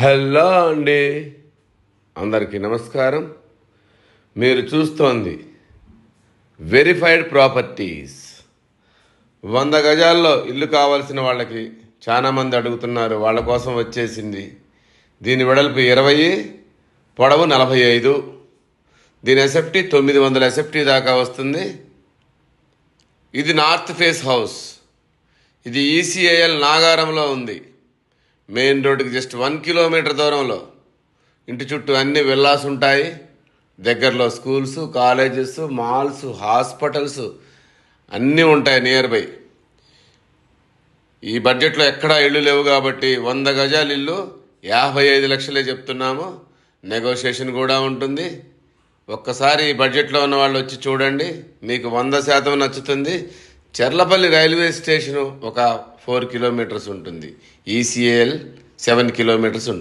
Hello అండి, అందరికీ నమస్కారం. మీరు చూస్తోంది వెరిఫైడ్ ప్రాపర్టీస్. 100 గజాల్లో ఇల్లు కావాల్సిన వాళ్ళకి చాలామంది అడుగుతున్నారు, వాళ్ళ కోసం వచ్చేసింది. దీని వెడల్పు 20, పొడవు 45. దీని ఎస్ఎఫ్టీ 900 ఎస్ఎఫ్టీ దాకా వస్తుంది. ఇది నార్త్ ఫేస్ హౌస్. ఇది ఈసీఐఎల్ నాగారంలో ఉంది. మెయిన్ రోడ్డుకి జస్ట్ 1 కిలోమీటర్ దూరంలో. ఇంటి చుట్టూ అన్ని విల్లాస్ ఉంటాయి. దగ్గరలో స్కూల్స్, కాలేజెస్, మాల్స్, హాస్పిటల్స్ అన్నీ ఉంటాయి నియర్ బై. ఈ బడ్జెట్లో ఎక్కడా ఇళ్ళు లేవు కాబట్టి 100 గజాల ఇల్లు 55 లక్షలే చెప్తున్నాము. నెగోషియేషన్ కూడా ఉంటుంది. ఒక్కసారి ఈ బడ్జెట్లో ఉన్న వాళ్ళు వచ్చి చూడండి, మీకు 100% నచ్చుతుంది. చెర్లపల్లి రైల్వే స్టేషను ఒక 4 కిలోమీటర్స్ ఉంటుంది. ఈసీఏఎల్ 7 కిలోమీటర్స్ ఉంటుంది.